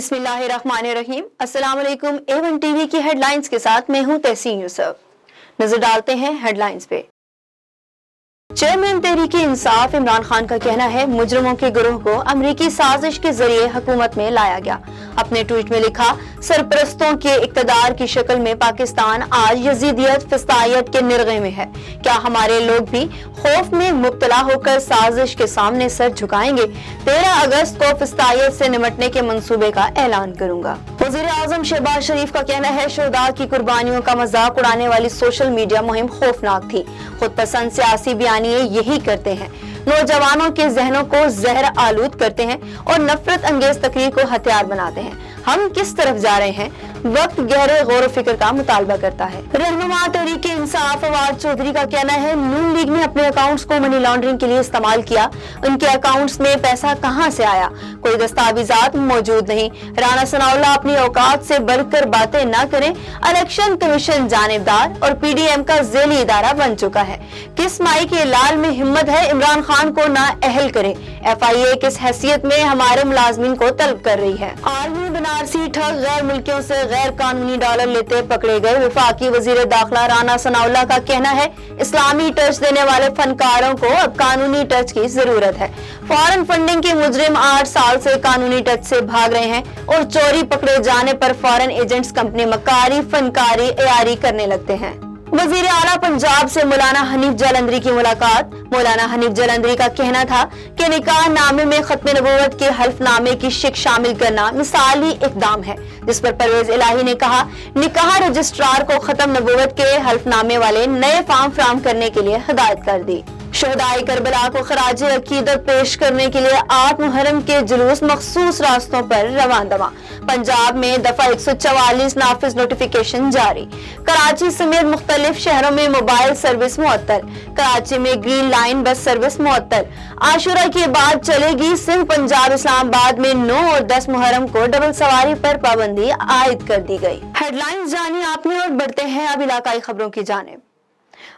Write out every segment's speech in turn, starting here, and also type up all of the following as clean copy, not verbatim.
बिस्मिल्लाहिर्रहमानिर्रहीम। अस्सलाम वालेकुम। A1 टीवी की हेडलाइंस के साथ मैं हूं तहसीन यूसुफ। नजर डालते हैं हेडलाइंस पे। चेयरमैन तहरीक इंसाफ इमरान खान का कहना है मुजरिमों के गिरोह को अमरीकी साजिश के जरिए हुकूमत में लाया गया। अपने ट्वीट में लिखा, सरपरस्तों के इक्तदार की शक्ल में पाकिस्तान आज यजीदियत फिस्तायत के निर्गे में है। क्या हमारे लोग भी खौफ में मुब्तला होकर साजिश के सामने सर झुकाएंगे? 13 अगस्त को फिस्तायत से निमटने के मंसूबे का ऐलान करूंगा। वज़ीर आज़म शहबाज शरीफ का कहना है शोहदा की कुर्बानियों का मजाक उड़ाने वाली सोशल मीडिया मुहिम खौफनाक थी। खुद पसंद सियासी बयानिए यही करते हैं, नौजवानों के जहनों को जहर आलूद करते हैं और नफरत अंगेज तकरीर को हथियार बनाते हैं। हम किस तरफ जा रहे हैं, वक्त गहरे गौर व फिक्र का मुतालबा करता है। रहनुमा तहरीक इंसाफ फवाद चौधरी का कहना है नून लीग ने अपने अकाउंट्स को मनी लॉन्ड्रिंग के लिए इस्तेमाल किया। उनके अकाउंट्स में पैसा कहां से आया, कोई दस्तावेजात मौजूद नहीं। राना सनाउल्लाह अपनी औकात से बढ़कर बातें न करें। इलेक्शन कमीशन जानिबदार और PDM का जेली इदारा बन चुका है। किस माई के लाल में हिम्मत है इमरान खान को ना अहल करे। FIA किस हैसियत में हमारे मुलाजमीन को तलब कर रही है। आर्मी बनारसी ठग गैर मुल्कियों से गैर कानूनी डॉलर लेते पकड़े गए। वफाकी वजीर दाखिला राना सनाउल्लाह का कहना है इस्लामी टच देने वाले फनकारों को अब कानूनी टच की जरूरत है। फॉरेन फंडिंग के मुजरिम 8 साल से कानूनी टच से भाग रहे हैं और चोरी पकड़े जाने पर फॉरेन एजेंट्स कंपनी मकारी फनकारी एआरी करने लगते हैं। वजीर आला पंजाब से मौलाना हनीफ जालंधरी की मुलाकात। मौलाना हनीफ जालंधरी का कहना था कि निकाह नामे में खत्म नबूवत के हल्फनामे की शिक शामिल करना मिसाली इकदाम है, जिस पर परवेज इलाही ने कहा निकाह रजिस्ट्रार को खत्म नबूवत के हल्फनामे वाले नए फॉर्म फराहम करने के लिए हिदायत कर दी। शहदाए करबला को खराज अकीदत पेश करने के लिए 8 मुहर्रम के जुलूस मखसूस रास्तों पर रवान दवा। पंजाब में दफा 144 नाफिज नोटिफिकेशन जारी। कराची समेत मुख्तलिफ शहरों में मोबाइल सर्विस मुअत्तल। कराची में ग्रीन लाइन बस सर्विस मुअत्तल। आशुरा के बाद चलेगी सिंध पंजाब इस्लामाबाद में 9 और 10 मुहर्रम को डबल सवारी पर पाबंदी आयद कर दी गई। हेडलाइंस जानिए आपने और बढ़ते हैं अब इलाकाई खबरों की जानिब।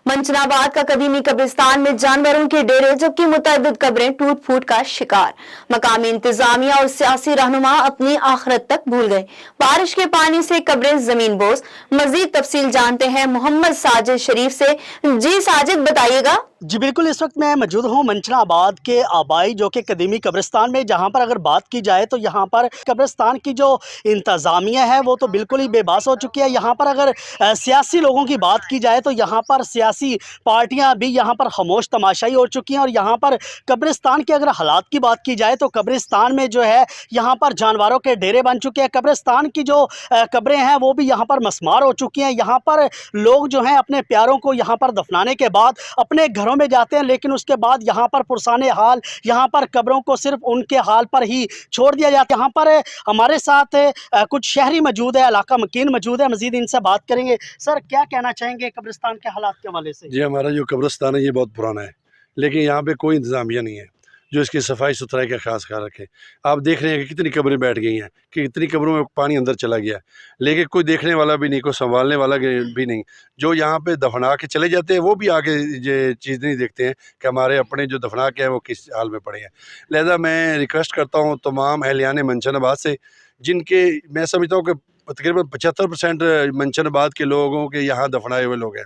मंचनाबाद का कदीमी कब्रिस्तान में जानवरों के डेरे जबकि मुतअद्दिद कब्रें टूट फूट का शिकार। मकामी इंतजामिया और सियासी रहनुमा अपनी आखिरत तक भूल गए। बारिश के पानी से कब्रें जमीन बोस। मजीद तफसील जानते हैं मोहम्मद साजिद शरीफ से। जी साजिद बताइएगा। जी बिल्कुल, इस वक्त मैं मौजूद हूँ मंचनाबाद के आबाई जो कि कदीमी कब्रिस्तान में, जहाँ पर अगर बात की जाए तो यहाँ पर कब्रिस्तान की जो इंतज़ामिया है वो तो बिल्कुल ही बेबस हो चुकी है। यहाँ पर अगर सियासी लोगों की बात की जाए तो यहाँ पर सियासी पार्टियाँ भी यहाँ पर खामोश तमाशाई हो चुकी हैं। और यहाँ पर कब्रिस्तान के अगर हालात की बात की जाए तो कब्रिस्तान में जो है यहाँ पर जानवरों के डेरे बन चुके हैं। कब्रिस्तान की जो कब्रें हैं वो भी यहाँ पर मस्मार हो चुकी हैं। यहाँ पर लोग जो हैं अपने प्यारों को यहाँ पर दफनाने के बाद अपने घरों में जाते हैं, लेकिन उसके बाद यहाँ पर पुरसाने हाल यहाँ पर कब्रों को सिर्फ उनके हाल पर ही छोड़ दिया जाता है। यहाँ पर हमारे साथ कुछ शहरी मौजूद है, इलाका मकीन मौजूद है, मजीद इनसे बात करेंगे। सर, क्या कहना चाहेंगे कब्रिस्तान के हालात के हवाले से? जी, हमारा जो कब्रिस्तान है ये बहुत पुराना है, लेकिन यहाँ पे कोई इंतज़ामिया नहीं है जो इसकी सफाई सुथराई का खास ख्याल रखे। आप देख रहे हैं कि कितनी कब्रें बैठ गई हैं, कि कितनी कब्रों में पानी अंदर चला गया, लेकिन कोई देखने वाला भी नहीं, कोई संभालने वाला भी नहीं। जो यहाँ पे दफना के चले जाते हैं वो भी आके ये चीज़ नहीं देखते हैं कि हमारे अपने जो दफना के हैं वो किस हाल में पड़े हैं। लिहाजा मैं रिक्वेस्ट करता हूँ तमाम अहलियान मंचनाबाद से, जिनके मैं समझता हूँ कि तकरीबन 75% मंचनाबाद के लोगों के यहाँ दफनाए हुए लोग हैं,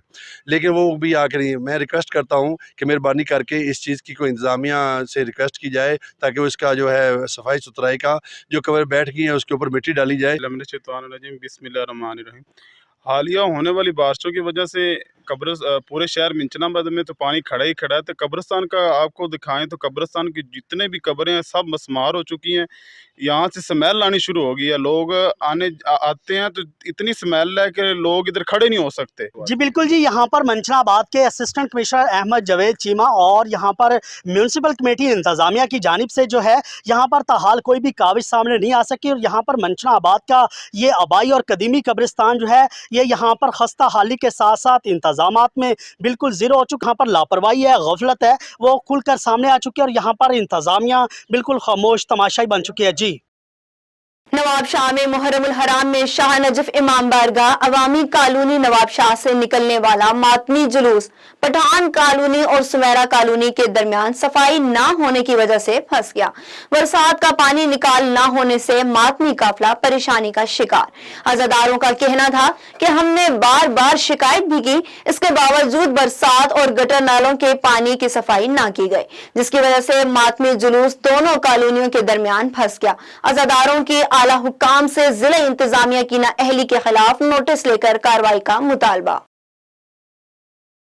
लेकिन वो भी आके नहीं। मैं रिक्वेस्ट करता हूँ कि मेहरबानी करके इस चीज़ की कोई इंतज़ामिया से रिक्वेस्ट की जाए ताकि वो इसका जो है सफाई सुथराई का जो कब्र बैठ गई है उसके ऊपर मिट्टी डाली जाए। बिस्मिल्लाहिर्रहमानिर्रहीम। हालिया होने वाली बारिशों की वजह से पूरे शहर मंचनाबाद में तो पानी खड़ा ही खड़ा है। तो कब्रिस्तान का आपको दिखाएं तो कब्रिस्तान की जितने भी कब्रें हैं सब मस्मार हो चुकी हैं। यहाँ से स्मेल आनी शुरू हो गई है। लोग आते हैं तो इतनी स्मेल है कि लोग इधर खड़े नहीं हो सकते। जी बिल्कुल जी, यहाँ पर मंचनाबाद के असिस्टेंट कमिश्नर अहमद जवेद चीमा और यहाँ पर म्यूनसिपल कमेटी इंतजामिया की जानिब से जो है यहाँ पर ताहाल कोई भी काविश सामने नहीं आ सकी। और यहाँ पर मंचनाबाद का ये आबाई और कदीमी कब्रिस्तान जो है ये यहाँ पर खस्ता हाली के साथ साथ इंतजामात में बिल्कुल ज़ीरो हो चुका। यहाँ पर लापरवाही है, गफलत है, वो खुलकर सामने आ चुकी है। और यहाँ पर इंतजामिया बिल्कुल खामोश तमाशाई बन चुकी है। जी नवाब शाह में मुहर्रम उल हराम में शाह नजफ इमाम बारगाह अवामी कॉलोनी नवाब शाह से निकलने वाला मातमी जुलूस पठान कॉलोनी और सुमेरा कॉलोनी के दरमियान सफाई ना होने की वजह से फंस गया। बरसात का पानी निकाल ना होने से मातमी काफिला परेशानी का शिकार। अज़ादारों का कहना था कि हमने बार बार शिकायत भी की, इसके बावजूद बरसात और गटर नालों के पानी की सफाई ना की गई, जिसकी वजह से मातमी जुलूस दोनों कॉलोनियों के दरमियान फंस गया। अज़ादारों की आला हुक्काम से जिला इंतजामिया की नाअहली के खिलाफ नोटिस लेकर कार्रवाई का मुतालबा।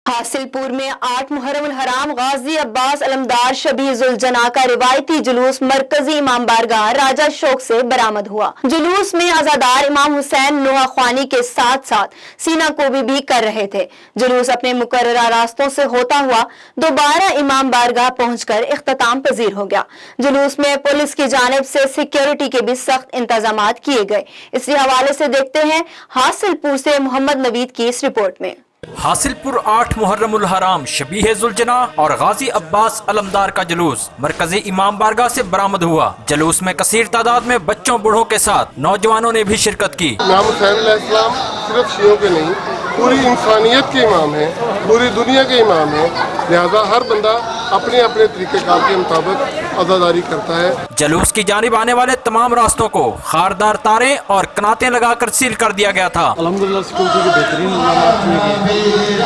हासिलपुर में 8 मुहर्रम उल हराम गाजी अब्बास अलमदार शबीजुल जना का रिवायती जुलूस मरकजी इमाम बारगाह राजा शौक से बरामद हुआ। जुलूस में अज़ादार इमाम हुसैन नोहा ख्वानी के साथ साथ सीना कोबी भी कर रहे थे। जुलूस अपने मुकर्ररा रास्तों से होता हुआ दोबारा इमाम बारगाह पहुंचकर इख्तिताम पजीर हो गया। जुलूस में पुलिस की जानिब से सिक्योरिटी के भी सख्त इंतजामात किए गए। इसी हवाले से देखते हैं हासिलपुर से मोहम्मद नवीद की इस रिपोर्ट में। हासिलपुर 8 मुहर्रम उल हराम शबीह जुलजना और गाजी अब्बास अलमदार का जुलूस मरकजी इमाम बारगाह से बरामद हुआ। जुलूस में कसीर तादाद में बच्चों बूढ़ों के साथ नौजवानों ने भी शिरकत की। इमाम हुसैन अलैहिस्सलाम सिर्फ शियों के नहीं, पूरी इंसानियत के इमाम हैं, पूरी दुनिया के इमाम हैं। लिहाजा हर बंदा अपने अपने तरीक़ेकार के मुताबिक अज़ादारी करता है। जुलूस की जानिब आने वाले तमाम रास्तों को खारदार तारें और कनातें लगाकर सील कर दिया गया था। अल्हम्दुलिल्लाह सिक्योरिटी के बेहतरीन इंतजाम किए गए।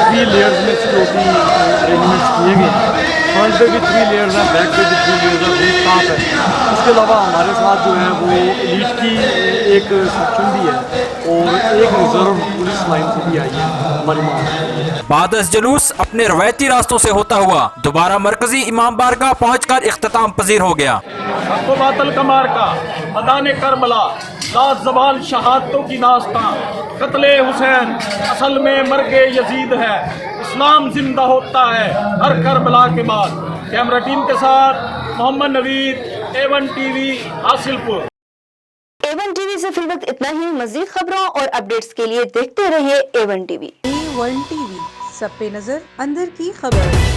3 लेयर्स में सिक्योरिटी अरेंजमेंट्स किए गए। फ्रंट पे भी 3 लेयर्स हैं, बैक पे भी 3 लेयर्स हैं, बहुत साफ है। इसके अलावा हमारे साथ जो है वो एलीट की एक सेक्शन भी है और एक रिजर्व पुलिस लाइन से भी आई है हमारी माँ। बाद जुलूस अपने रवायती रास्तों से होता हुआ दोबारा मरकजी इमाम बारगाह पहुंचकर इख्तिताम पजीर हो गया। बातल कमार का मदान करबला लाज जबान शहादतों की नास्ता कत्ले हुसैन असल में मर्गे यजीद है, इस्लाम जिंदा होता है हर करबला के बाद। कैमरा टीम के साथ Mohammad Naveed, A1 TV Hasilpur. A1 TV से फिल वक्त इतना ही। मजीद खबरों और अपडेट्स के लिए देखते रहिए A1 TV। A1 TV, सब पे नजर, अंदर की खबर।